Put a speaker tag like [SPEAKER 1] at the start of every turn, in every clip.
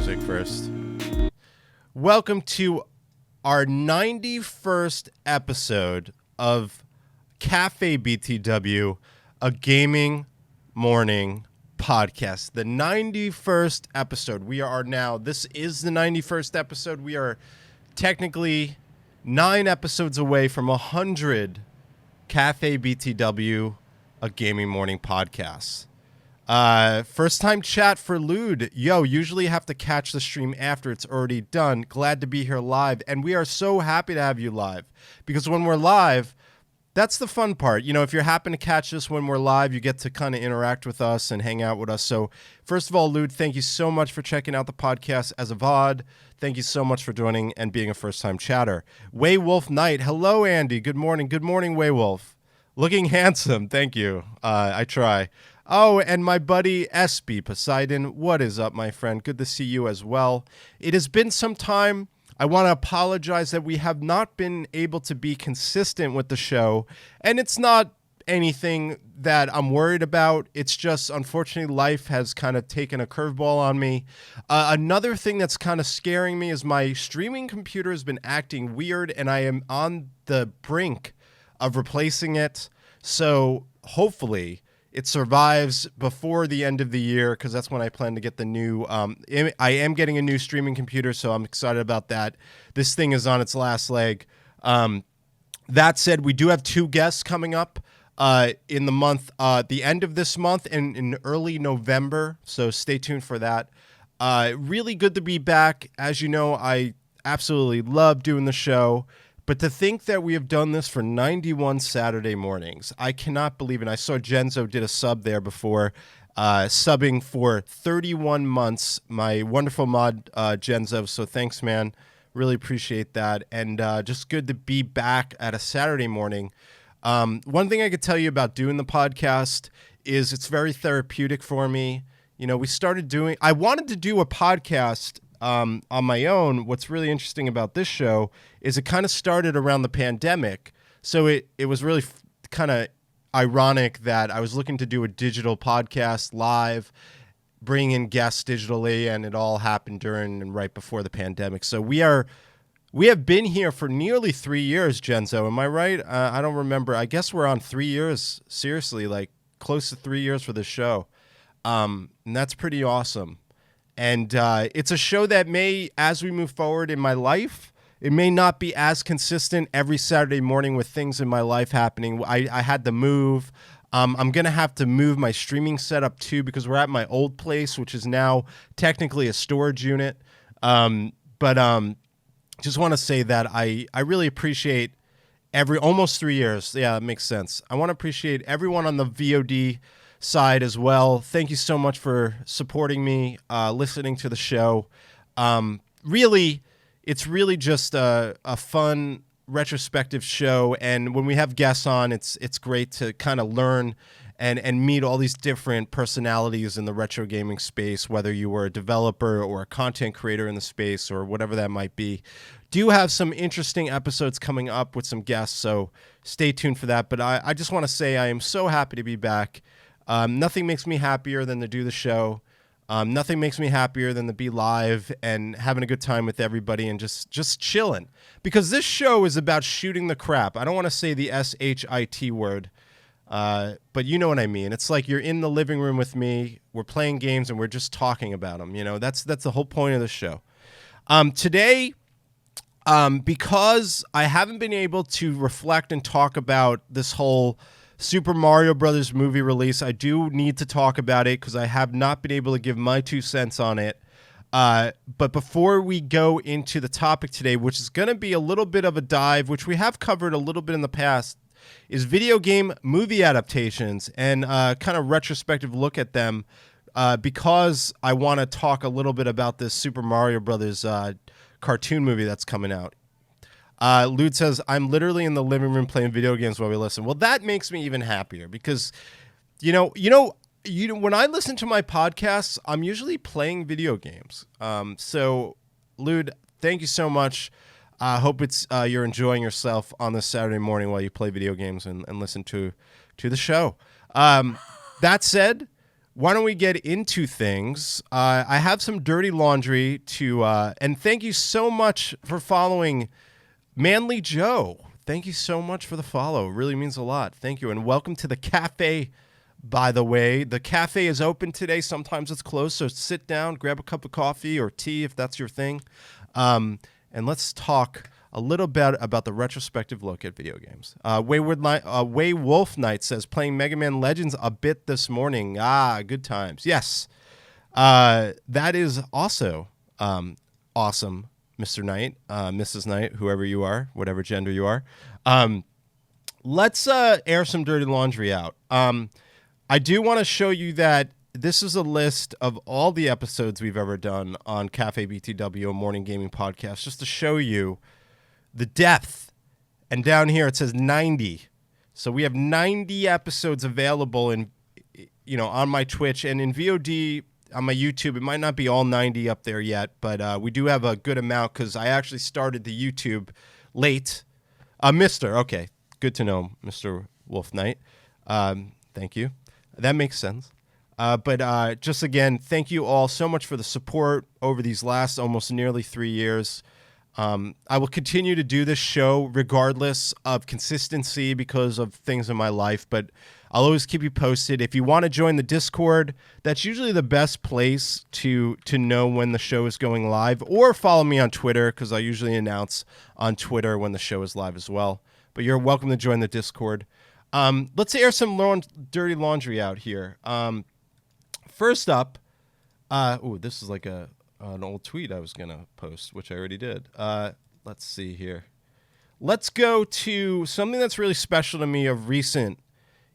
[SPEAKER 1] music first. Welcome to our 91st episode of CafeBTW, a gaming morning podcast. The 91st episode. This is the 91st episode. We are technically 9 episodes away from 100 CafeBTW, a gaming morning podcast. First time chat for Lude. Yo, usually have to catch the stream after it's already done. Glad to be here live. And we are so happy to have you live, because when we're live, that's the fun part. You know, if you're happen to catch this when we're live, you get to kind of interact with us and hang out with us. So first of all, Lude, thank you so much for checking out the podcast as a VOD. Thank you so much for joining and being a first time chatter. Waywolf Knight. Hello, Andy. Good morning. Good morning, Waywolf. Looking handsome. Thank you. I try. Oh, and my buddy SB Poseidon, what is up, my friend? Good to see you as well. It has been some time. I want to apologize that we have not been able to be consistent with the show, and it's not anything that I'm worried about. It's just, unfortunately, life has kind of taken a curveball on me. Another thing that's kind of scaring me is my streaming computer has been acting weird, and I am on the brink of replacing it. So hopefully it survives before the end of the year, because that's when I plan to get the new, I am getting a new streaming computer, so I'm excited about that. This thing is on its last leg. That said, we do have 2 guests coming up in the month, the end of this month and in early November, so stay tuned for that. Really good to be back. As you know, I absolutely love doing the show. But to think that we have done this for 91 Saturday mornings, I cannot believe it. I saw Genzo did a sub there before, subbing for 31 months. My wonderful mod, Genzo. So thanks, man. Really appreciate that. And just good to be back at a Saturday morning. One thing I could tell you about doing the podcast is it's very therapeutic for me. You know, I wanted to do a podcast on my own. What's really interesting about this show is it kind of started around the pandemic. So it was really kind of ironic that I was looking to do a digital podcast live, bring in guests digitally, and it all happened during and right before the pandemic. So we have been here for nearly 3 years, Genzo. Am I right? I don't remember. I guess we're on 3 years, seriously, like close to 3 years for this show. And that's pretty awesome. And it's a show that may, as we move forward in my life, it may not be as consistent every Saturday morning with things in my life happening. I had to move. I'm going to have to move my streaming setup too, because we're at my old place, which is now technically a storage unit. But just want to say that I really appreciate almost 3 years. Yeah, that makes sense. I want to appreciate everyone on the VOD side as well. Thank you so much for supporting me, listening to the show. Really, it's really just a fun retrospective show, and when we have guests on, it's great to kind of learn and meet all these different personalities in the retro gaming space, whether you were a developer or a content creator in the space or whatever that might be. Do have some interesting episodes coming up with some guests, so stay tuned for that. But I just want to say I am so happy to be back. Nothing makes me happier than to do the show. Nothing makes me happier than to be live and having a good time with everybody and just chilling. Because this show is about shooting the crap. I don't want to say the SHIT word, but you know what I mean. It's like you're in the living room with me, we're playing games, and we're just talking about them. You know, that's the whole point of the show. Today, because I haven't been able to reflect and talk about this whole Super Mario Brothers movie release, I do need to talk about it because I have not been able to give my 2 cents on it. But before we go into the topic today, which is going to be a little bit of a dive, which we have covered a little bit in the past, is video game movie adaptations and kind of retrospective look at them, because I want to talk a little bit about this Super Mario Brothers cartoon movie that's coming out. Lude says, I'm literally in the living room playing video games while we listen. Well, that makes me even happier because, you know, when I listen to my podcasts, I'm usually playing video games. So, Lude, thank you so much. I hope you're enjoying yourself on this Saturday morning while you play video games and listen to the show. That said, why don't we get into things? I have some dirty laundry to, and thank you so much for following Manly Joe. Thank you so much for the follow. It really means a lot. Thank you. And welcome to the cafe, by the way. The cafe is open today. Sometimes it's closed, so sit down, grab a cup of coffee or tea if that's your thing. And let's talk a little bit about the retrospective look at video games. Way Wolf Knight says, playing Mega Man Legends a bit this morning. Good times. Yes, that is also awesome, Mr. Knight, Mrs. Knight, whoever you are, whatever gender you are. Let's air some dirty laundry out. I do want to show you that this is a list of all the episodes we've ever done on CafeBTW, a morning gaming podcast, just to show you the depth. And down here it says 90. So we have 90 episodes available in, on my Twitch and in VOD on my YouTube. It might not be all 90 up there yet, but we do have a good amount because I actually started the YouTube late. Okay, good to know, Mr. Wolf Knight. Thank you. That makes sense. But just again, thank you all so much for the support over these last almost nearly 3 years. I will continue to do this show regardless of consistency because of things in my life, but I'll always keep you posted. If you want to join the Discord, that's usually the best place to know when the show is going live, or follow me on Twitter because I usually announce on Twitter when the show is live as well. But you're welcome to join the Discord. Let's air some dirty laundry out here. First up, this is like an old tweet I was going to post, which I already did. Let's see here. Let's go to something that's really special to me of recent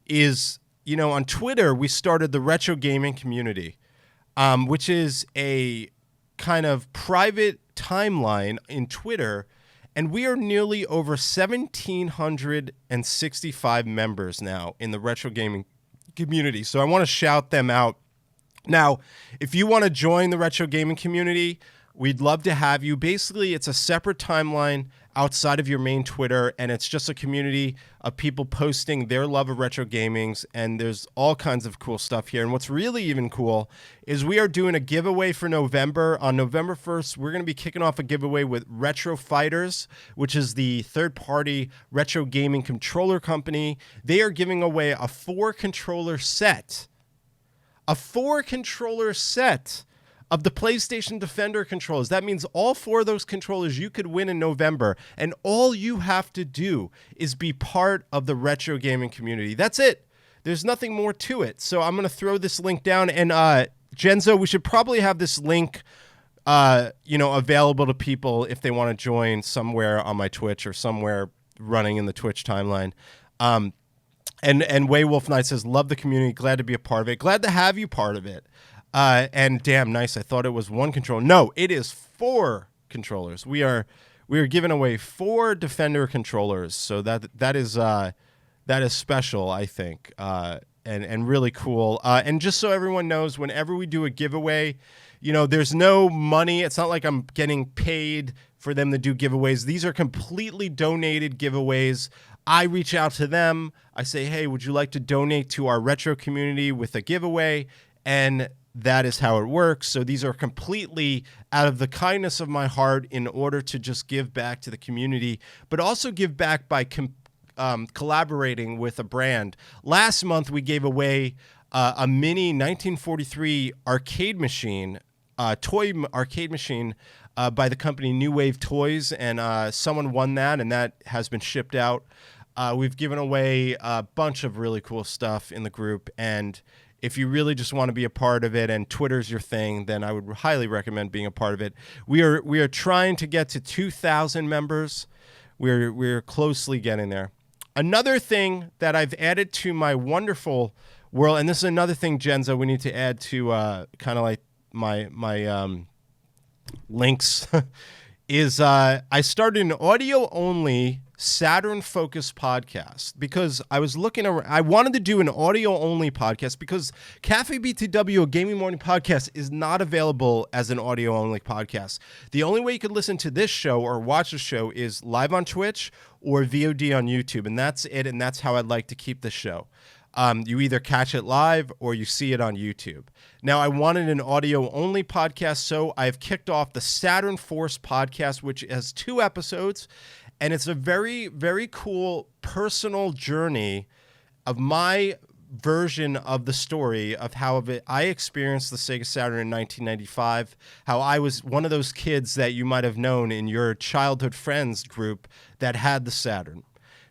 [SPEAKER 1] is, on Twitter, we started the retro gaming community, which is a kind of private timeline in Twitter. And we are nearly over 1,765 members now in the retro gaming community. So I want to shout them out. Now, if you want to join the retro gaming community, we'd love to have you. Basically, it's a separate timeline outside of your main Twitter, and it's just a community of people posting their love of retro gamings, and there's all kinds of cool stuff here. And what's really even cool is we are doing a giveaway for November. On November 1st, we're going to be kicking off a giveaway with Retro Fighters, which is the third-party retro gaming controller company. They are giving away a 4-controller set. A 4-controller set of the PlayStation Defender controllers. That means all 4 of those controllers you could win in November, and all you have to do is be part of the retro gaming community. That's it. There's nothing more to it. So I'm going to throw this link down, and Genzo, we should probably have this link available to people if they want to join somewhere on my Twitch or somewhere running in the Twitch timeline. And Way Wolf Knight says, love the community, glad to be a part of it. Glad to have you part of it. And damn nice, I thought it was 1 controller. No, it is 4 controllers. We are giving away 4 Defender controllers. So that is special, I think, and really cool. And just so everyone knows, whenever we do a giveaway, there's no money. It's not like I'm getting paid for them to do giveaways. These are completely donated giveaways. I reach out to them. I say, hey, would you like to donate to our retro community with a giveaway? And that is how it works. So these are completely out of the kindness of my heart in order to just give back to the community, but also give back by collaborating with a brand. Last month, we gave away a mini 1943 arcade machine, toy arcade machine by the company New Wave Toys, and someone won that, and that has been shipped out. We've given away a bunch of really cool stuff in the group, and if you really just want to be a part of it and Twitter's your thing, then I would highly recommend being a part of it. We are trying to get to 2,000 members. We're closely getting there. Another thing that I've added to my wonderful world, and this is another thing, Genzo, we need to add to kind of like my links, is I started an audio-only Saturn-focused podcast because I was looking around. I wanted to do an audio-only podcast because CafeBTW, a gaming morning podcast, is not available as an audio-only podcast. The only way you could listen to this show or watch the show is live on Twitch or VOD on YouTube, and that's it, and that's how I'd like to keep the show. You either catch it live or you see it on YouTube. Now, I wanted an audio-only podcast, so I've kicked off the Saturn Force podcast, which has 2 episodes, and it's a very, very cool personal journey of my version of the story of how I experienced the Sega Saturn in 1995, how I was one of those kids that you might have known in your childhood friends group that had the Saturn.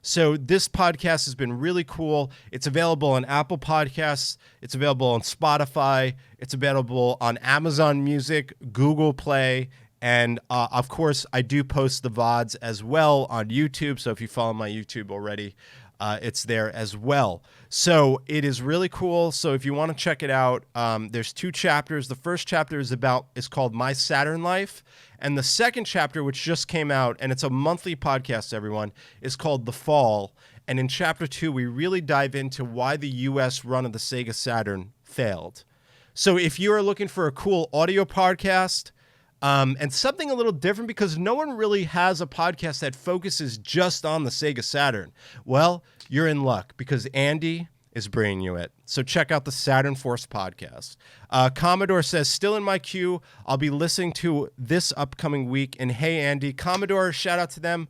[SPEAKER 1] So this podcast has been really cool. It's available on Apple Podcasts. It's available on Spotify. It's available on Amazon Music, Google Play, and of course, I do post the VODs as well on YouTube. So if you follow my YouTube already, it's there as well. So it is really cool. So if you want to check it out, there's 2 chapters. The first chapter is called My Saturn Life. And the second chapter, which just came out, and it's a monthly podcast, everyone, is called The Fall. And in chapter 2, we really dive into why the U.S. run of the Sega Saturn failed. So if you are looking for a cool audio podcast, and something a little different, because no one really has a podcast that focuses just on the Sega Saturn, well, you're in luck, because Andy is bringing you it. So check out the Saturn Force podcast. Commodore says, still in my queue. I'll be listening to this upcoming week. And hey, Andy, Commodore, shout out to them.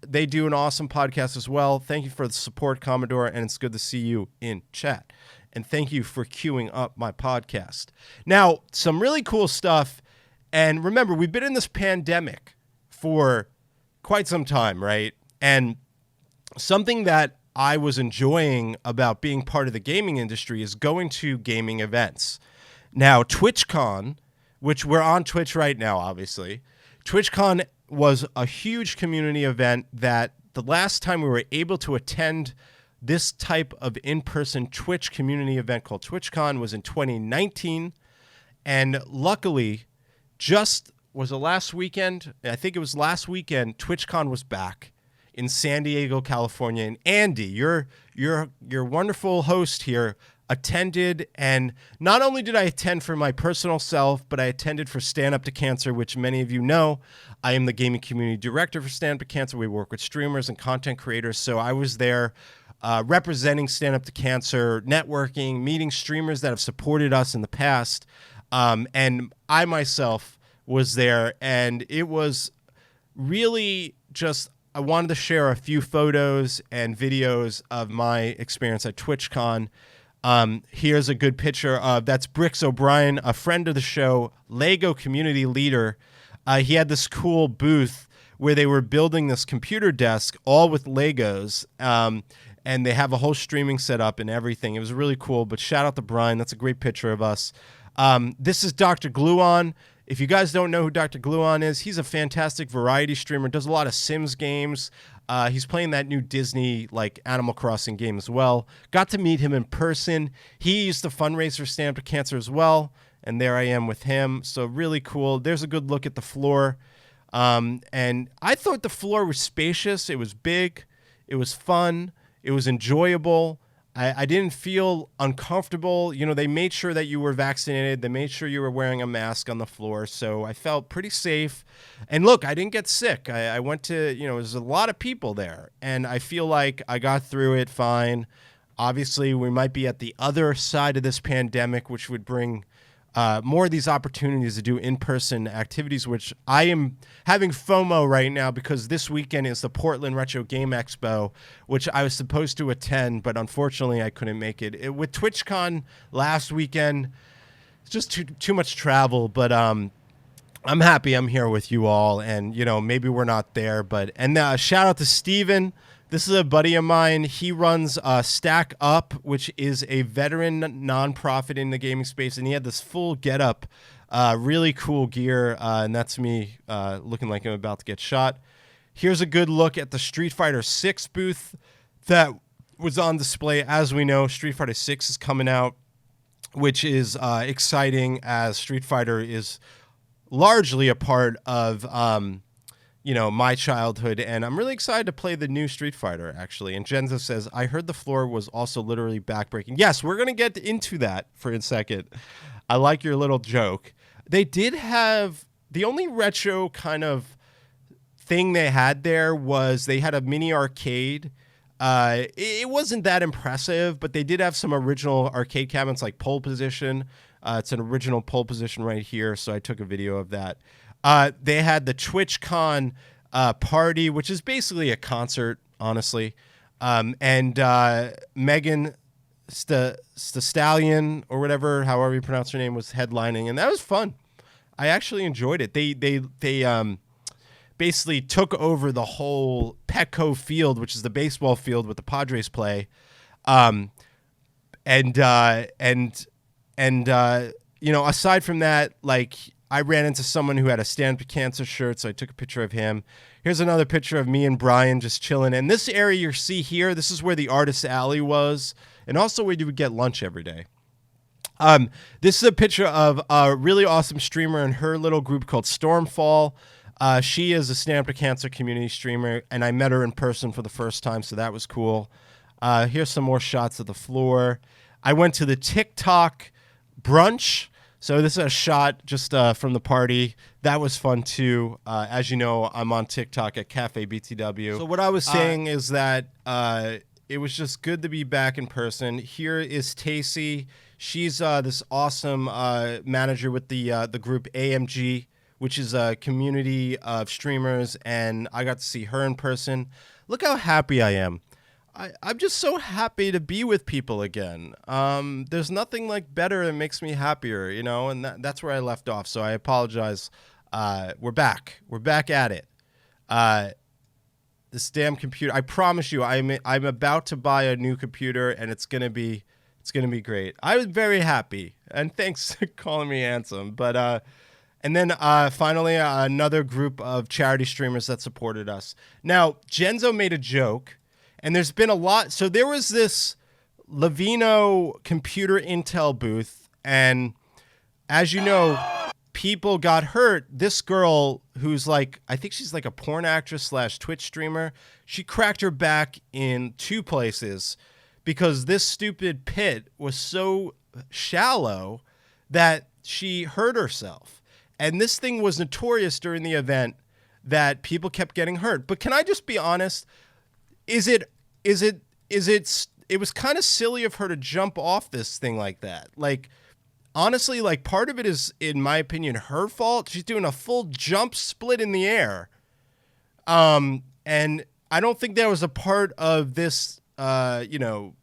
[SPEAKER 1] They do an awesome podcast as well. Thank you for the support, Commodore, and it's good to see you in chat. And thank you for queuing up my podcast. Now, some really cool stuff. And remember, we've been in this pandemic for quite some time, right? And something that I was enjoying about being part of the gaming industry is going to gaming events. Now, TwitchCon, which we're on Twitch right now, obviously, TwitchCon was a huge community event that the last time we were able to attend this type of in-person Twitch community event called TwitchCon was in 2019. And luckily, last weekend, TwitchCon was back in San Diego, California. And Andy, your wonderful host here, attended. And not only did I attend for my personal self, but I attended for Stand Up to Cancer, which many of you know. I am the gaming community director for Stand Up to Cancer. We work with streamers and content creators. So I was there representing Stand Up to Cancer, networking, meeting streamers that have supported us in the past. And I myself was there, and it was really just, I wanted to share a few photos and videos of my experience at TwitchCon. Here's a good picture of, that's Brix O'Brien, a friend of the show, Lego community leader. He had this cool booth where they were building this computer desk all with Legos. And they have a whole streaming setup and everything. It was really cool, but shout out to Brian. That's a great picture of us. This is Dr. Gluon. If you guys don't know who Dr. Gluon is, he's a fantastic variety streamer, does a lot of Sims games. He's playing that new Disney Animal Crossing game as well. Got to meet him in person. He used to fundraise for Stand Up to Cancer as well, and there I am with him. So really cool. There's a good look at the floor. And I thought the floor was spacious. It was big. It was fun. It was enjoyable. I didn't feel uncomfortable. You know, they made sure that you were vaccinated. They made sure you were wearing a mask on the floor. So I felt pretty safe. And look, I didn't get sick. I went to, there's a lot of people there. And I feel like I got through it fine. Obviously, we might be at the other side of this pandemic, which would bring more of these opportunities to do in-person activities, which I am having FOMO right now because this weekend is the Portland Retro Game Expo, which I was supposed to attend, but unfortunately I couldn't make it. With TwitchCon last weekend, it's just too much travel, but I'm happy I'm here with you all, and maybe we're not there, but shout out to Steven. This is a buddy of mine. He runs Stack Up, which is a veteran nonprofit in the gaming space, and he had this full getup, really cool gear, and that's me looking like I'm about to get shot. Here's a good look at the Street Fighter 6 booth that was on display. As we know, Street Fighter 6 is coming out, which is exciting, as Street Fighter is largely a part of my childhood, and I'm really excited to play the new Street Fighter, actually. And Genzo says, I heard the floor was also literally backbreaking. Yes, we're going to get into that for a second. I like your little joke. They did have, the only retro kind of thing they had there was they had a mini arcade It wasn't that impressive, but they did have some original arcade cabinets like Pole Position. It's an original Pole Position right here, so I took a video of that. They had the TwitchCon party, which is basically a concert, honestly. And Megan Stallion or whatever, however you pronounce her name, was headlining, and that was fun. I actually enjoyed it. They basically took over the whole Petco field, which is the baseball field with the Padres play. And you know, aside from that, like, I ran into someone who had a Stand Up Cancer shirt, so I took a picture of him. Here's another picture of me and Brian just chilling. And this area you see here, this is where the Artist Alley was, and also where you would get lunch every day. This is a picture of a really awesome streamer and her little group called Stormfall. She is a Stand Up Cancer community streamer, and I met her in person for the first time, so that was cool. Here's some more shots of the floor. I went to the TikTok brunch. So this is a shot just from the party. That was fun too. As you know, I'm on TikTok at CafeBTW. So what I was saying is that it was just good to be back in person. Here is Tacy. She's this awesome manager with the group AMG, which is a community of streamers, and I got to see her in person. Look how happy I am. I'm just so happy to be with people again. There's nothing like better that makes me happier, you know, and that's where I left off. So I apologize. We're back. We're back at it. This damn computer. I promise you, I'm about to buy a new computer, and it's gonna be great. I was very happy, and thanks for calling me handsome. But and then finally, another group of charity streamers that supported us. Now, Genzo made a joke. And there's been a lot. So there was this Lavino computer Intel booth. And as you know, people got hurt. This girl who's like, I think she's like a porn actress / Twitch streamer. She cracked her back in 2 places because this stupid pit was so shallow that she hurt herself. And this thing was notorious during the event that people kept getting hurt. But can I just be honest? It was kind of silly of her to jump off this thing like that. Like, honestly, like, part of it is, in my opinion, her fault. She's doing a full jump split in the air. And I don't think that was a part of this, you know,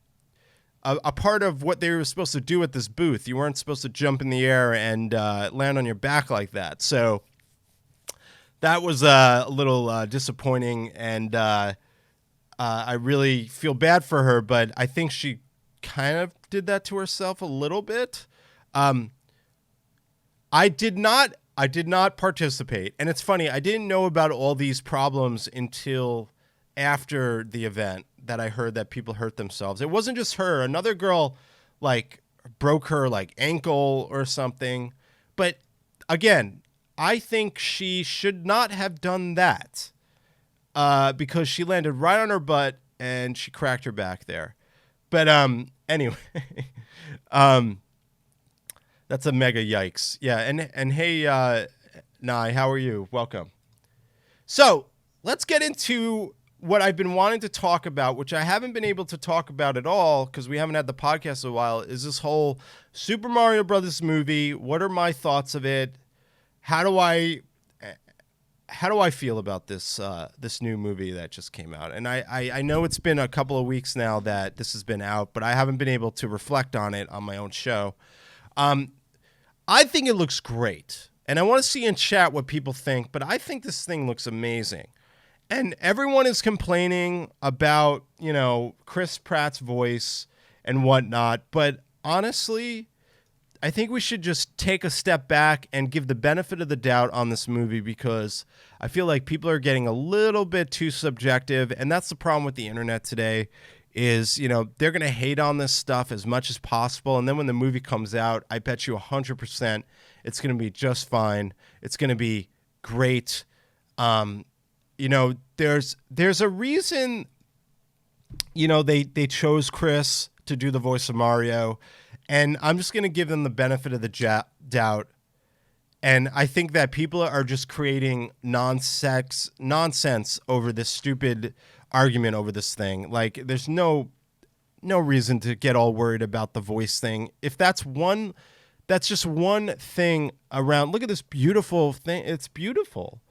[SPEAKER 1] a part of what they were supposed to do at this booth. You weren't supposed to jump in the air and land on your back like that. So that was a little disappointing, and I really feel bad for her, but I think she kind of did that to herself a little bit. I did not participate, and it's funny. I didn't know about all these problems until after the event that I heard that people hurt themselves. It wasn't just her. Another girl like broke her like ankle or something. But again, I think she should not have done that. Because she landed right on her butt and she cracked her back there. But anyway, that's a mega yikes. Yeah, and hey, Nye, how are you? Welcome. So let's get into what I've been wanting to talk about, which I haven't been able to talk about at all because we haven't had the podcast in a while, is this whole Super Mario Brothers movie. What are my thoughts of it? How do I feel about this this new movie that just came out? And I know it's been a couple of weeks now that this has been out, but I haven't been able to reflect on it on my own show. I think it looks great, and I want to see in chat what people think, but I think this thing looks amazing. And everyone is complaining about, you know, Chris Pratt's voice and whatnot, but honestly, I think we should just take a step back and give the benefit of the doubt on this movie, because I feel like people are getting a little bit too subjective, and that's the problem with the internet today is, you know, they're going to hate on this stuff as much as possible, and then when the movie comes out, I bet you 100% it's going to be just fine. It's going to be great. You know, there's a reason, you know, they chose Chris to do the voice of Mario. And I'm just going to give them the benefit of the doubt. And I think that people are just creating nonsense over this stupid argument over this thing. Like, there's no reason to get all worried about the voice thing. If that's just one thing around. Look at this beautiful thing. It's beautiful.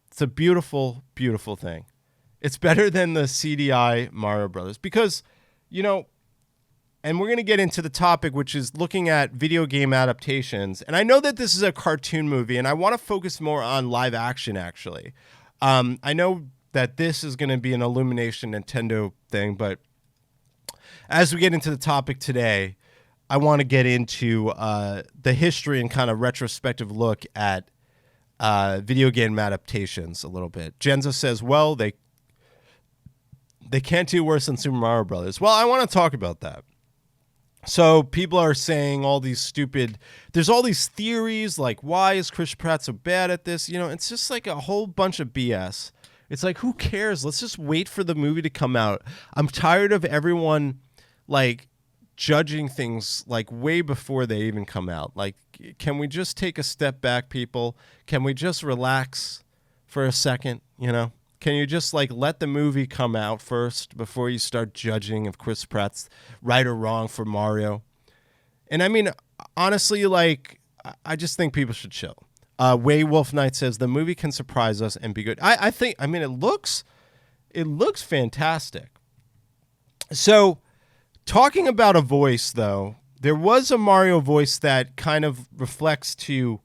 [SPEAKER 1] It's a beautiful, beautiful thing. It's better than the CDI Mario Brothers because, and we're going to get into the topic, which is looking at video game adaptations. And I know that this is a cartoon movie, and I want to focus more on live action, actually. I know that this is going to be an Illumination Nintendo thing, but as we get into the topic today, I want to get into the history and kind of retrospective look at video game adaptations a little bit. Genzo says, well, they can't do worse than Super Mario Brothers. Well, I want to talk about that. So people are saying there's all these theories like, why is Chris Pratt so bad at this? It's just like a whole bunch of BS. It's like, who cares? Let's just wait for the movie to come out. I'm tired of everyone like judging things like way before they even come out. Like, can we just take a step back, people? Can we just relax for a second? Can you just like let the movie come out first before you start judging if Chris Pratt's right or wrong for Mario? And I mean, honestly, like, I just think people should chill. Way Wolf Knight says the movie can surprise us and be good. I think it looks fantastic. So talking about a voice though, there was a Mario voice that kind of reflects to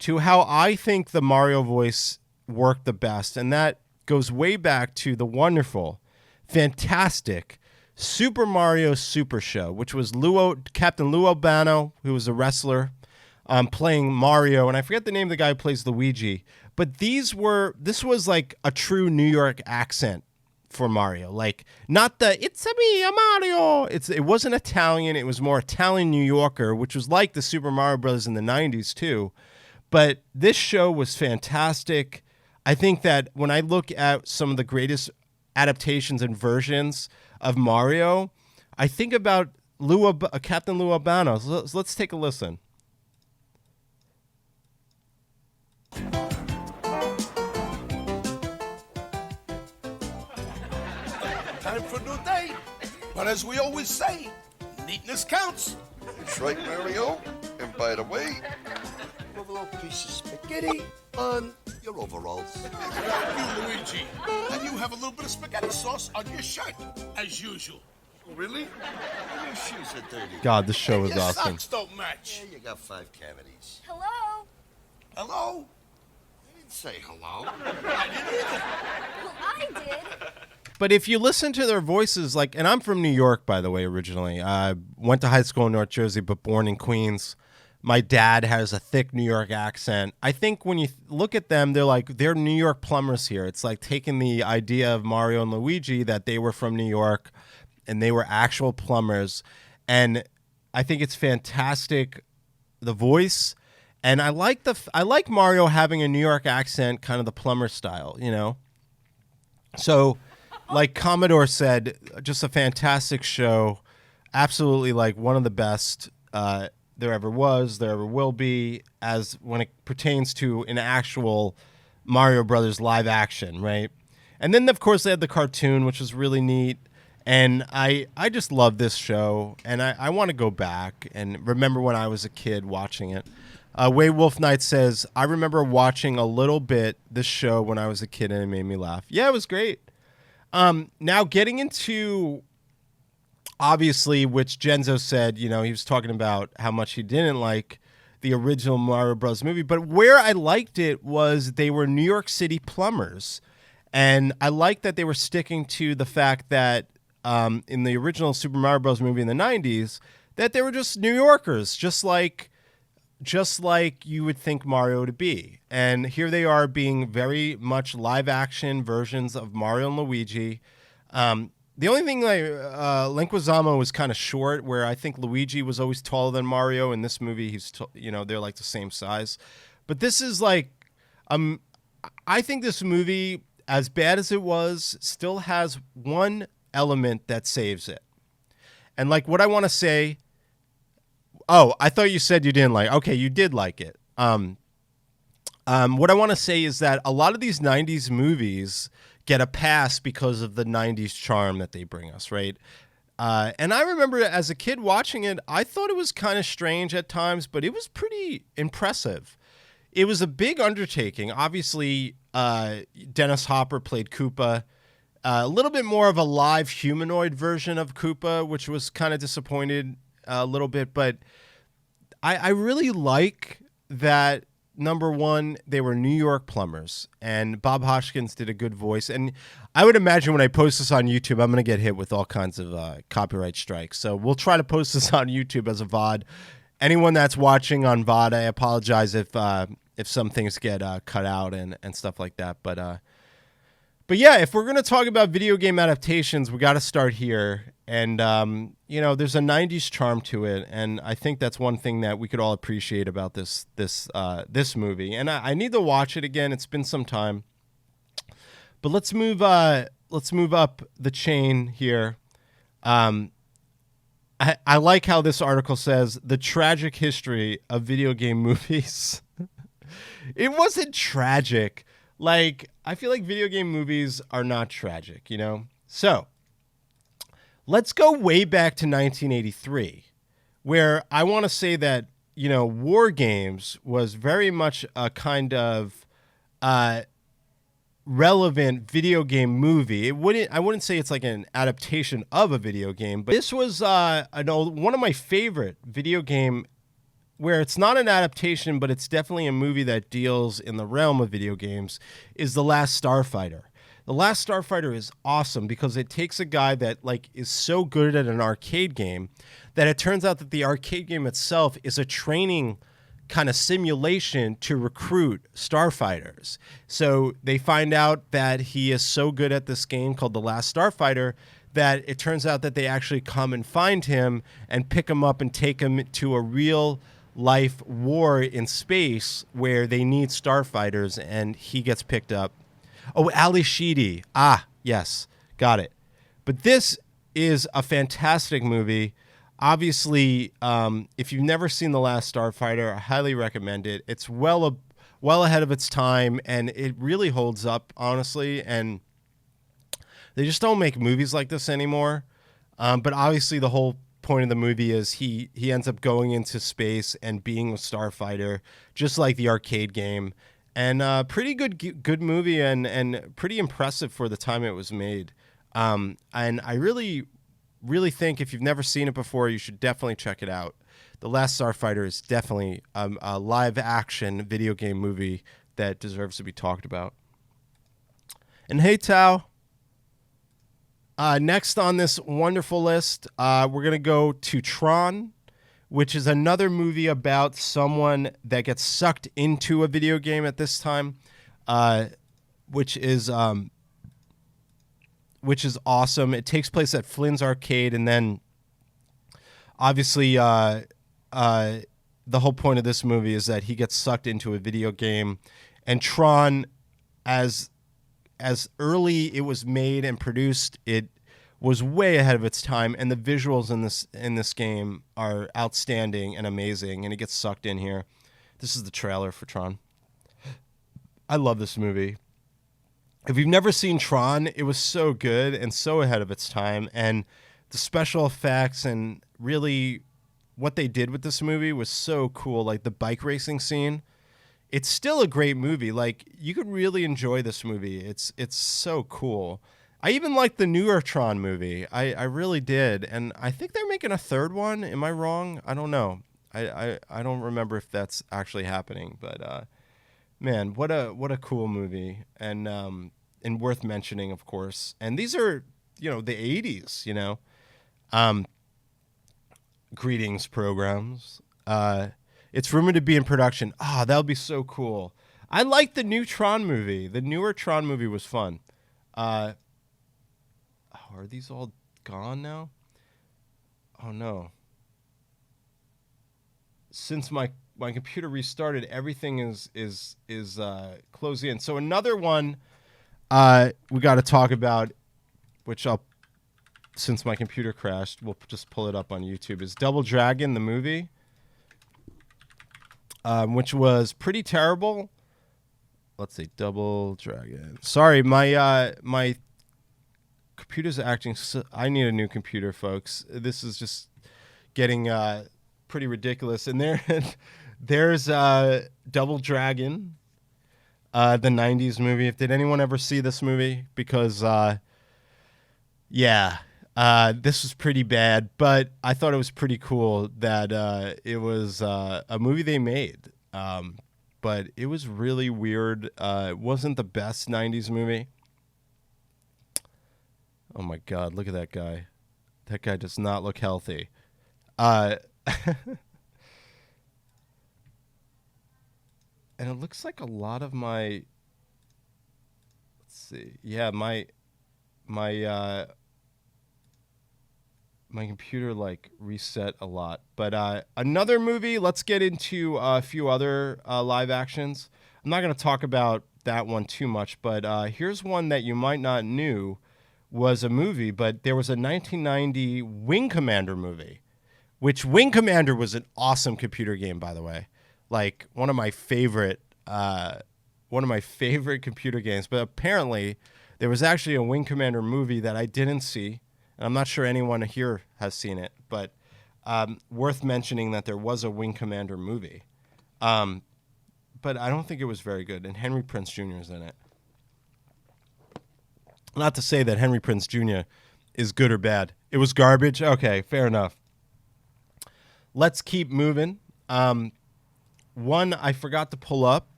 [SPEAKER 1] how I think the Mario voice worked the best. And that goes way back to the wonderful, fantastic Super Mario Super Show, which was Captain Lou Albano, who was a wrestler, playing Mario, and I forget the name of the guy who plays Luigi. But this was like a true New York accent for Mario, like not the "It's a me, a Mario." It wasn't Italian; it was more Italian New Yorker, which was like the Super Mario Brothers in the '90s too. But this show was fantastic. I think that when I look at some of the greatest adaptations and versions of Mario, I think about Captain Lou Albano. So let's take a listen.
[SPEAKER 2] Time for a new day. But as we always say, neatness counts.
[SPEAKER 3] That's right, Mario. And by the way, a little piece of spaghetti on your overalls.
[SPEAKER 2] You, Luigi. And you have a little bit of spaghetti sauce on your shirt, as usual.
[SPEAKER 3] Oh, really? Your shoes are dirty.
[SPEAKER 1] God, this show was
[SPEAKER 2] Your
[SPEAKER 1] awesome.
[SPEAKER 2] socks don't match.
[SPEAKER 3] Yeah, you got 5 cavities.
[SPEAKER 4] Hello?
[SPEAKER 2] Hello?
[SPEAKER 3] I didn't say hello.
[SPEAKER 2] I didn't either.
[SPEAKER 4] Well, I did.
[SPEAKER 1] But if you listen to their voices, like, and I'm from New York, by the way, originally. I went to high school in North Jersey, but born in Queens. My dad has a thick New York accent. I think when you look at them, they're New York plumbers here. It's like taking the idea of Mario and Luigi that they were from New York and they were actual plumbers. And I think it's fantastic, the voice. And I like Mario having a New York accent, kind of the plumber style, So, like Commodore said, just a fantastic show. Absolutely, like one of the best there ever was, there ever will be, as when it pertains to an actual Mario Brothers live action, right? And then, of course, they had the cartoon, which was really neat. And I just love this show, and I want to go back and remember when I was a kid watching it. Way Wolf Knight says, I remember watching a little bit this show when I was a kid, and it made me laugh. Yeah, it was great. Now, getting into... Obviously, which Genzo said, he was talking about how much he didn't like the original Mario Bros. Movie. But where I liked it was they were New York City plumbers. And I liked that they were sticking to the fact that in the original Super Mario Bros. Movie in the 90s, that they were just New Yorkers, just like you would think Mario to be. And here they are being very much live action versions of Mario and Luigi. The only thing, Leguizamo was kind of short, where I think Luigi was always taller than Mario. In this movie, they're like the same size. But this is like, I think this movie, as bad as it was, still has one element that saves it. And like what I want to say, I thought you said you didn't like. Okay, you did like it. What I want to say is that a lot of these 90s movies get a pass because of the 90s charm that they bring us, right? And I remember as a kid watching it, I thought it was kind of strange at times, but it was pretty impressive. It was a big undertaking. Obviously, Dennis Hopper played Koopa. A little bit more of a live humanoid version of Koopa, which was kind of disappointed a little bit. But I really like that, number one, they were New York plumbers, and Bob Hoskins did a good voice. And I would imagine when I post this on YouTube, I'm going to get hit with all kinds of copyright strikes. So we'll try to post this on YouTube as a VOD. Anyone that's watching on VOD, I apologize if some things get cut out and stuff like that. But yeah, if we're going to talk about video game adaptations, we got to start here. And, there's a 90s charm to it. And I think that's one thing that we could all appreciate about this movie. And I need to watch it again. It's been some time. But let's move up the chain here. I like how this article says the tragic history of video game movies. It wasn't tragic. Like, I feel like video game movies are not tragic, So, let's go way back to 1983, where I want to say that, War Games was very much a kind of relevant video game movie. I wouldn't say it's like an adaptation of a video game, but this was one of my favorite video game where it's not an adaptation, but it's definitely a movie that deals in the realm of video games, is The Last Starfighter. The Last Starfighter is awesome because it takes a guy that is so good at an arcade game that it turns out that the arcade game itself is a training kind of simulation to recruit starfighters. So they find out that he is so good at this game called The Last Starfighter that it turns out that they actually come and find him and pick him up and take him to a real life war in space where they need starfighters, and he gets picked up. Oh, Ali Sheedy. Ah, yes, got it. But this is a fantastic movie. Obviously, if you've never seen The Last Starfighter, I highly recommend it. It's well ahead of its time, and it really holds up, honestly. And they just don't make movies like this anymore. But obviously, the whole point of the movie is he ends up going into space and being a starfighter, just like the arcade game. And pretty good movie and pretty impressive for the time it was made. And I really think if you've never seen it before, you should definitely check it out. The Last Starfighter is definitely a live action video game movie that deserves to be talked about. And hey, Tao. Next on this wonderful list, we're going to go to Tron, which is another movie about someone that gets sucked into a video game at this time, which is awesome. It takes place at Flynn's Arcade, and then obviously the whole point of this movie is that he gets sucked into a video game, and Tron, as early it was made and produced, it was way ahead of its time, and the visuals in this game are outstanding and amazing, and it gets sucked in here. This is the trailer for Tron. I love this movie. If you've never seen Tron, it was so good and so ahead of its time, and the special effects and really what they did with this movie was so cool, like the bike racing scene. It's still a great movie. Like, you could really enjoy this movie. It's so cool. I even liked the newer Tron movie. I really did. And I think they're making a third one. Am I wrong? I don't know. I don't remember if that's actually happening. But man, what a cool movie. And worth mentioning, of course. And these are, the 80s, Greetings programs. It's rumored to be in production. That would be so cool. I like the new Tron movie. The newer Tron movie was fun. Are these all gone now? Oh no. Since my computer restarted, everything is closing in. So another one we got to talk about, which since my computer crashed, we'll just pull it up on YouTube, is Double Dragon, the movie. Which was pretty terrible. let's see, Double Dragon. Sorry, my computer's acting. I need a new computer, folks. This is just getting pretty ridiculous. And there's Double Dragon, the '90s movie. Did anyone ever see this movie? Because this was pretty bad, but I thought it was pretty cool that it was a movie they made. But it was really weird. It wasn't the best '90s movie. Oh my God, look at that guy. That guy does not look healthy. And it looks like a lot of my, let's see. Yeah, my computer like reset a lot. But another movie, let's get into a few other live actions. I'm not going to talk about that one too much, but here's one that you might not knew was a movie, but there was a 1990 Wing Commander movie, which Wing Commander was an awesome computer game, by the way. Like one of my favorite computer games. But apparently there was actually a Wing Commander movie that I didn't see. And I'm not sure anyone here has seen it, but worth mentioning that there was a Wing Commander movie. But I don't think it was very good. And Henry Prince Jr. is in it. Not to say that Henry Prince Jr. is good or bad. It was garbage? Okay, fair enough. Let's keep moving. One I forgot to pull up,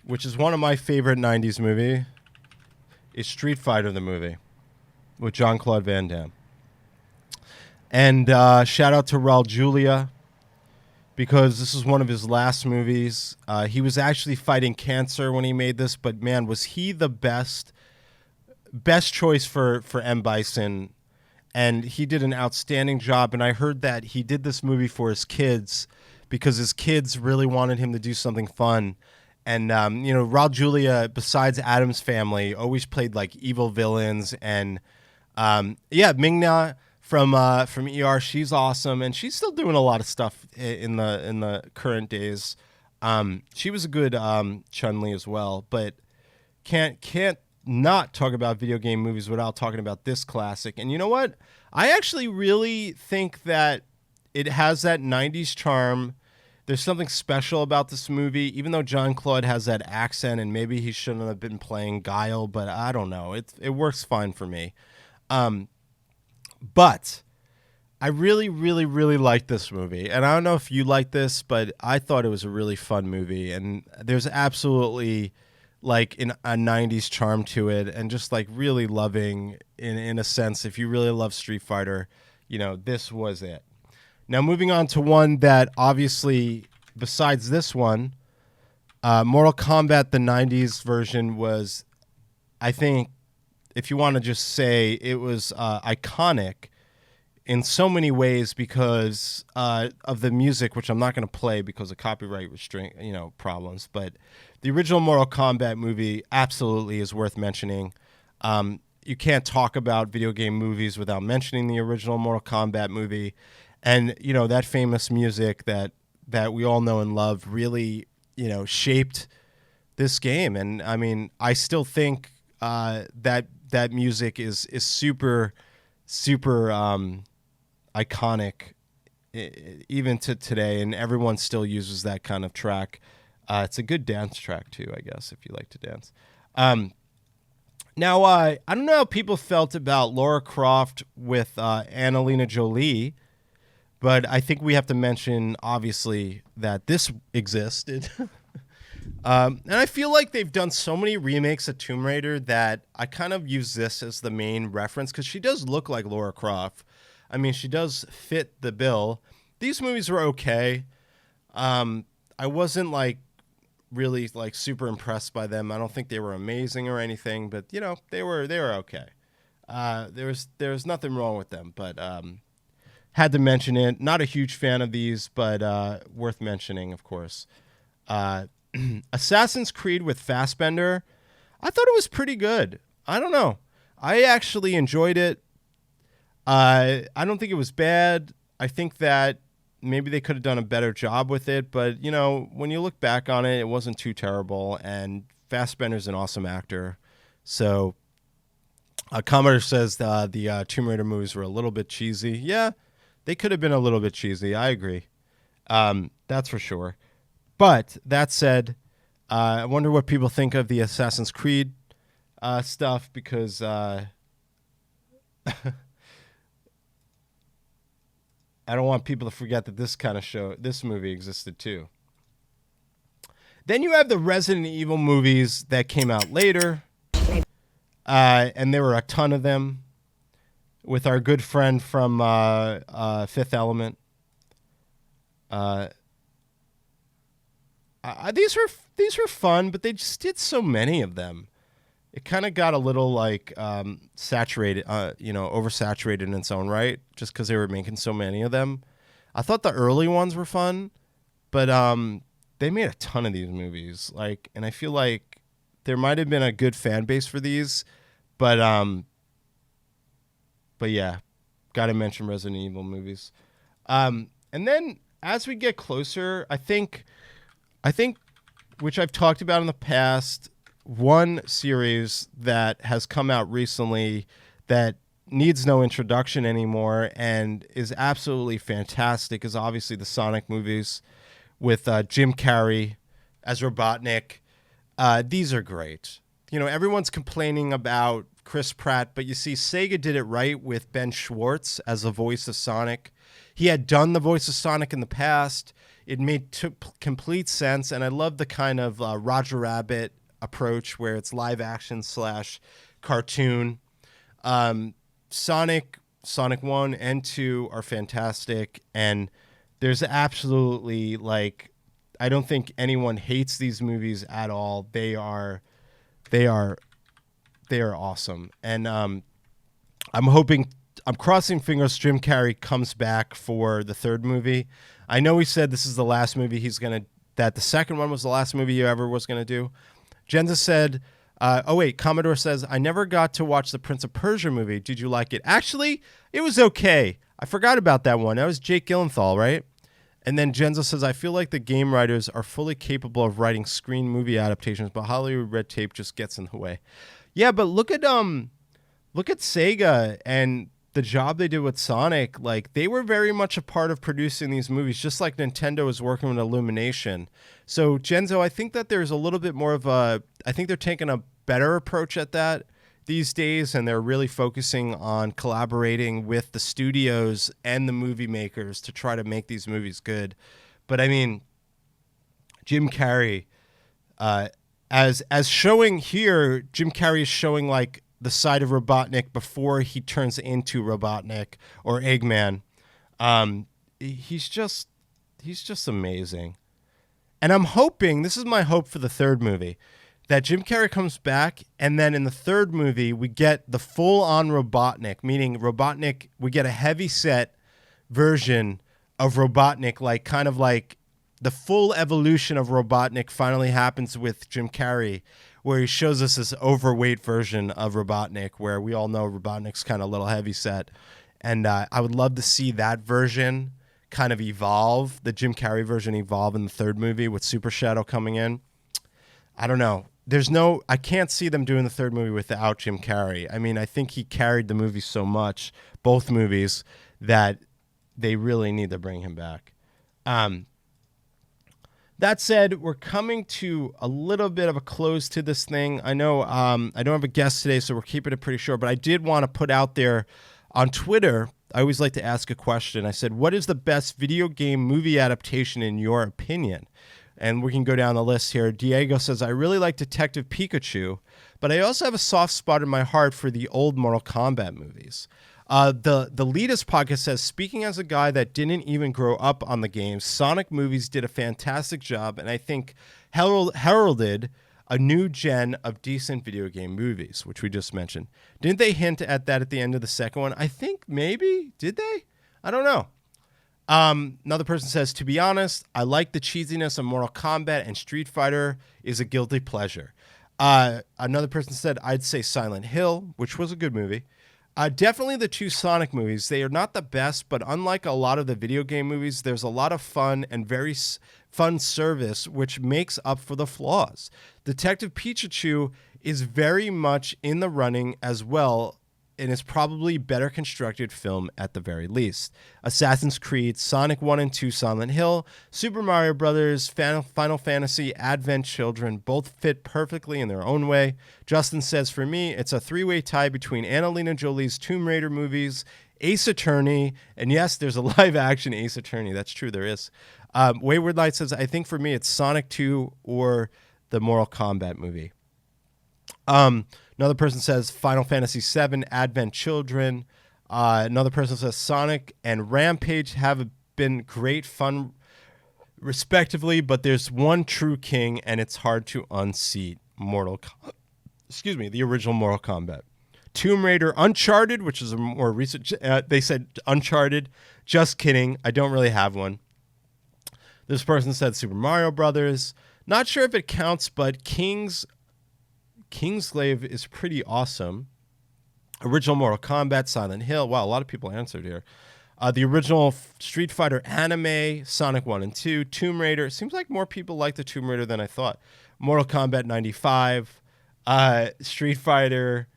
[SPEAKER 1] which is one of my favorite 90s movie, is Street Fighter the movie with Jean-Claude Van Damme. And shout out to Raul Julia, because this is one of his last movies. He was actually fighting cancer when he made this, but man, was he the best choice for M. Bison. And he did an outstanding job. And I heard that he did this movie for his kids because his kids really wanted him to do something fun. And, Raul Julia, besides Addams Family, always played like evil villains. And Ming-Na from ER, she's awesome. And she's still doing a lot of stuff in the current days. She was a good Chun-Li as well. But can't not talk about video game movies without talking about this classic. And you know what? I actually really think that it has that 90s charm. There's something special about this movie, even though Jean-Claude has that accent and maybe he shouldn't have been playing Guile, but I don't know. It works fine for me. But I really, really, really like this movie. And I don't know if you like this, but I thought it was a really fun movie. And there's absolutely like a 90s charm to it, and just like really loving in a sense, if you really love Street Fighter, this was it. Now moving on to one that obviously, besides this one, Mortal Kombat, the 90s version was, I think, if you want to just say, it was iconic in so many ways because of the music, which I'm not going to play because of copyright problems. But the original Mortal Kombat movie absolutely is worth mentioning. You can't talk about video game movies without mentioning the original Mortal Kombat movie. And, that famous music that we all know and love really, shaped this game. And, I mean, I still think that music is super, super iconic even to today, and everyone still uses that kind of track. It's a good dance track too, I guess, if you like to dance. Now, I don't know how people felt about Lara Croft with Angelina Jolie, but I think we have to mention, obviously, that this existed. And I feel like they've done so many remakes of Tomb Raider that I kind of use this as the main reference, because she does look like Lara Croft. I mean, she does fit the bill. These movies were okay. I wasn't really super impressed by them. I don't think they were amazing or anything, but they were okay. There was nothing wrong with them, but had to mention it. Not a huge fan of these, but worth mentioning, of course. Assassin's Creed with Fassbender, I thought it was pretty good. I don't know. I actually enjoyed it. I don't think it was bad. I think that maybe they could have done a better job with it, but you know, when you look back on it, it wasn't too terrible. And Fassbender's an awesome actor. So, Commodore says the Tomb Raider movies were a little bit cheesy. Yeah, they could have been a little bit cheesy. I agree. That's for sure. But that said, I wonder what people think of the Assassin's Creed stuff, because I don't want people to forget that this movie existed too. Then you have the Resident Evil movies that came out later, and there were a ton of them with our good friend from Fifth Element. These were fun, but they just did so many of them. It kind of got a little like saturated, oversaturated in its own right, just because they were making so many of them. I thought the early ones were fun, but they made a ton of these movies. And I feel like there might have been a good fan base for these, but yeah, got to mention Resident Evil movies. And then as we get closer, I think, which I've talked about in the past, one series that has come out recently that needs no introduction anymore and is absolutely fantastic is obviously the Sonic movies with Jim Carrey as Robotnik. These are great. You know, everyone's complaining about Chris Pratt, but you see Sega did it right with Ben Schwartz as the voice of Sonic. He had done the voice of Sonic in the past. It made complete sense, and I love the kind of Roger Rabbit approach where it's live action / cartoon. Sonic 1 and 2 are fantastic, and there's absolutely I don't think anyone hates these movies at all. They are awesome, and I'm crossing fingers Jim Carrey comes back for the third movie. I know he said this is the last movie that the second one was the last movie he ever was gonna do. Jenza said, Commodore says, I never got to watch the Prince of Persia movie. Did you like it? Actually, it was okay. I forgot about that one. That was Jake Gyllenhaal, right? And then Jenza says, I feel like the game writers are fully capable of writing screen movie adaptations, but Hollywood red tape just gets in the way. Yeah, but look at Sega and the job they did with Sonic. They were very much a part of producing these movies, just like Nintendo is working with Illumination. So, Genzo, I think that there's a little bit more of I think they're taking a better approach at that these days, and they're really focusing on collaborating with the studios and the movie makers to try to make these movies good. But, I mean, Jim Carrey, as showing here, Jim Carrey is showing, the side of Robotnik before he turns into Robotnik or Eggman. He's just amazing. And I'm hoping, this is my hope for the third movie, that Jim Carrey comes back, and then in the third movie, we get the full-on Robotnik, meaning Robotnik, we get a heavy-set version of Robotnik, kind of like the full evolution of Robotnik finally happens with Jim Carrey, where he shows us this overweight version of Robotnik, where we all know Robotnik's kind of a little heavy-set. And I would love to see that version kind of evolve, the Jim Carrey version evolve in the third movie with Super Shadow coming in. I don't know. I can't see them doing the third movie without Jim Carrey. I mean, I think he carried the movie so much, both movies, that they really need to bring him back. That said, we're coming to a little bit of a close to this thing. I know I don't have a guest today, so we're keeping it pretty short, but I did want to put out there on Twitter, I always like to ask a question. I said, what is the best video game movie adaptation in your opinion? And we can go down the list here. Diego says, I really like Detective Pikachu, but I also have a soft spot in my heart for the old Mortal Kombat movies. The Leadus podcast says, speaking as a guy that didn't even grow up on the games, Sonic movies did a fantastic job, and I think heralded a new gen of decent video game movies, which we just mentioned. Didn't they hint at that at the end of the second one? I think maybe. Did they? I don't know. Another person says, to be honest, I like the cheesiness of Mortal Kombat, and Street Fighter is a guilty pleasure. Another person said, I'd say Silent Hill, which was a good movie. Definitely the two Sonic movies. They are not the best, but unlike a lot of the video game movies, there's a lot of fun and very fun service, which makes up for the flaws. Detective Pikachu is very much in the running as well, and is probably better constructed film at the very least. Assassin's Creed, Sonic 1 and 2, Silent Hill, Super Mario Brothers, Final Fantasy, Advent Children both fit perfectly in their own way. Justin says, for me, it's a three-way tie between Angelina Jolie's Tomb Raider movies, Ace Attorney, and yes, there's a live-action Ace Attorney. That's true, there is. Wayward Light says, I think for me, it's Sonic 2 or the Mortal Kombat movie. Another person says Final Fantasy VII, Advent Children. Another person says Sonic and Rampage have been great fun, respectively, but there's one true king, and it's hard to unseat the original Mortal Kombat. Tomb Raider, Uncharted, which is a more recent. They said Uncharted. Just kidding. I don't really have one. This person said Super Mario Brothers. Not sure if it counts, but Kingsglaive is pretty awesome. Original Mortal Kombat, Silent Hill. Wow, a lot of people answered here. The original Street Fighter anime, Sonic 1 and 2, Tomb Raider. It seems like more people like the Tomb Raider than I thought. Mortal Kombat 95, Street Fighter.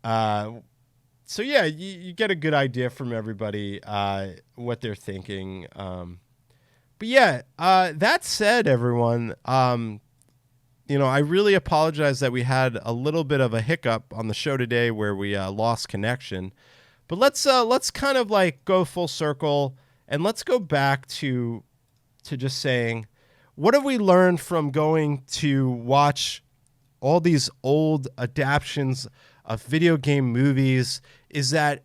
[SPEAKER 1] So yeah, you get a good idea from everybody what they're thinking. But yeah, that said, everyone, I really apologize that we had a little bit of a hiccup on the show today where we lost connection. But let's kind of like go full circle and let's go back to just saying, what have we learned from going to watch all these old adaptions of video game movies? Is that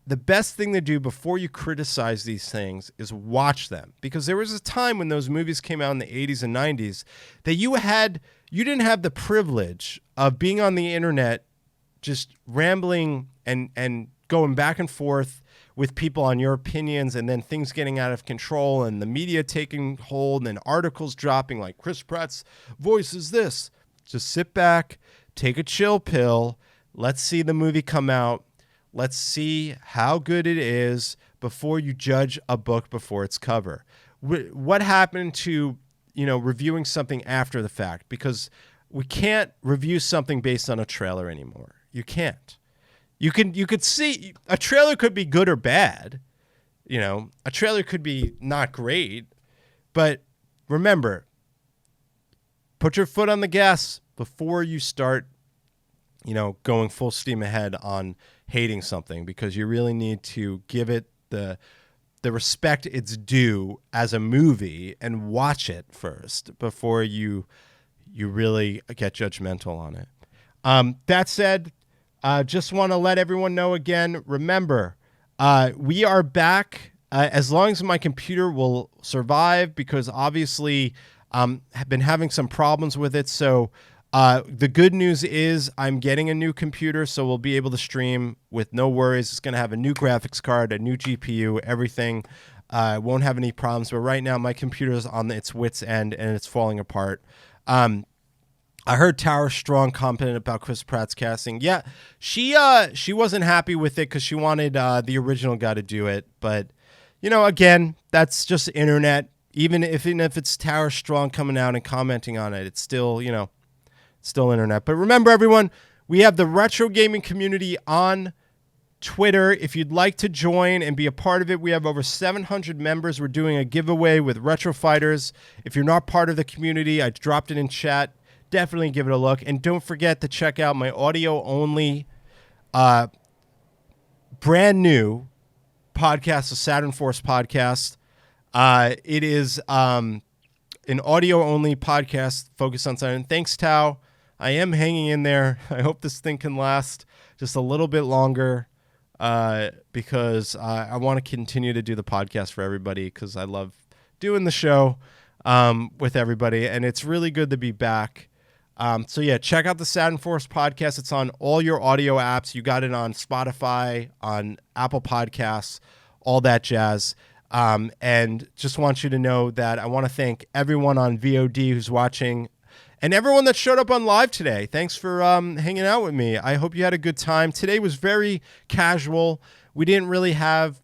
[SPEAKER 1] the best thing to do before you criticize these things is watch them, because there was a time when those movies came out in the 80s and 90s that you didn't have the privilege of being on the internet just rambling and going back and forth with people on your opinions, and then things getting out of control and the media taking hold and then articles dropping like Chris Pratt's voice is this. Just sit back, take a chill pill, let's see the movie come out. Let's see how good it is before you judge a book before its cover. What happened to, reviewing something after the fact? Because we can't review something based on a trailer anymore. You can't. You could see a trailer could be good or bad. A trailer could be not great, but remember, put your foot on the gas before you start, going full steam ahead on hating something, because you really need to give it the respect it's due as a movie and watch it first before you really get judgmental on it. That said, just want to let everyone know again, remember, we are back as long as my computer will survive, because obviously have been having some problems with it. So the good news is I'm getting a new computer, so we'll be able to stream with no worries. It's going to have a new graphics card, a new GPU, everything. Won't have any problems. But right now, my computer is on its wit's end, and it's falling apart. I heard Tara Strong commented about Chris Pratt's casting. Yeah, she wasn't happy with it because she wanted the original guy to do it. But, again, that's just internet. Even if it's Tara Strong coming out and commenting on it, it's still, still internet. But remember, everyone, we have the retro gaming community on Twitter. If you'd like to join and be a part of it, we have over 700 members. We're doing a giveaway with Retro Fighters. If you're not part of the community, I dropped it in chat. Definitely give it a look. And don't forget to check out my audio-only, brand new podcast, the Saturn Force podcast. It is an audio-only podcast focused on Saturn. Thanks, Tao. I am hanging in there. I hope this thing can last just a little bit longer because I want to continue to do the podcast for everybody, because I love doing the show with everybody, and it's really good to be back. So yeah, check out the Saturn Force podcast. It's on all your audio apps. You got it on Spotify, on Apple Podcasts, all that jazz. And just want you to know that I want to thank everyone on VOD who's watching, And everyone that showed up on live today, thanks for hanging out with me. I hope you had a good time. Today was very casual. We didn't really have,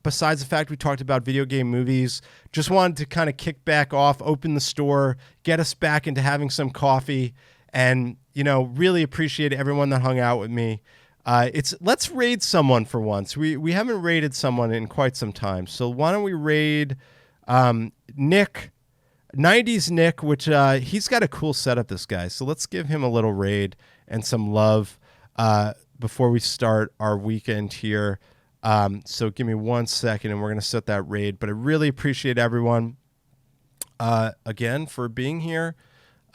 [SPEAKER 1] besides the fact we talked about video game movies, just wanted to kind of kick back off, open the store, get us back into having some coffee, and, really appreciate everyone that hung out with me. Let's raid someone for once. We haven't raided someone in quite some time. So why don't we raid Nick, 90s Nick, which he's got a cool setup, this guy. So let's give him a little raid and some love before we start our weekend here. So give me 1 second and we're going to set that raid. But I really appreciate everyone again for being here.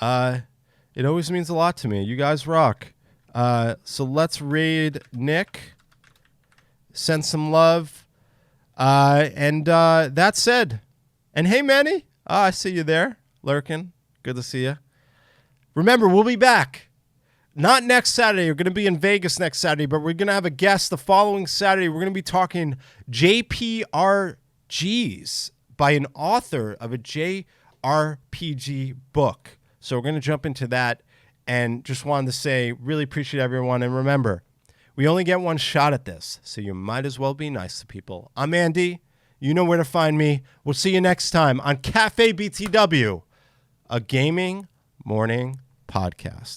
[SPEAKER 1] It always means a lot to me. You guys rock. So let's raid Nick, send some love, and that said, and hey Manny, I see you there lurking. Good to see you. Remember, we'll be back. Not next Saturday. We're going to be in Vegas next Saturday, but we're going to have a guest the following Saturday. We're going to be talking JPRGs by an author of a JRPG book. So we're going to jump into that. And just wanted to say, really appreciate everyone. And remember, we only get one shot at this, so you might as well be nice to people. I'm Andy. You know where to find me. We'll see you next time on CafeBTW, a gaming morning podcast.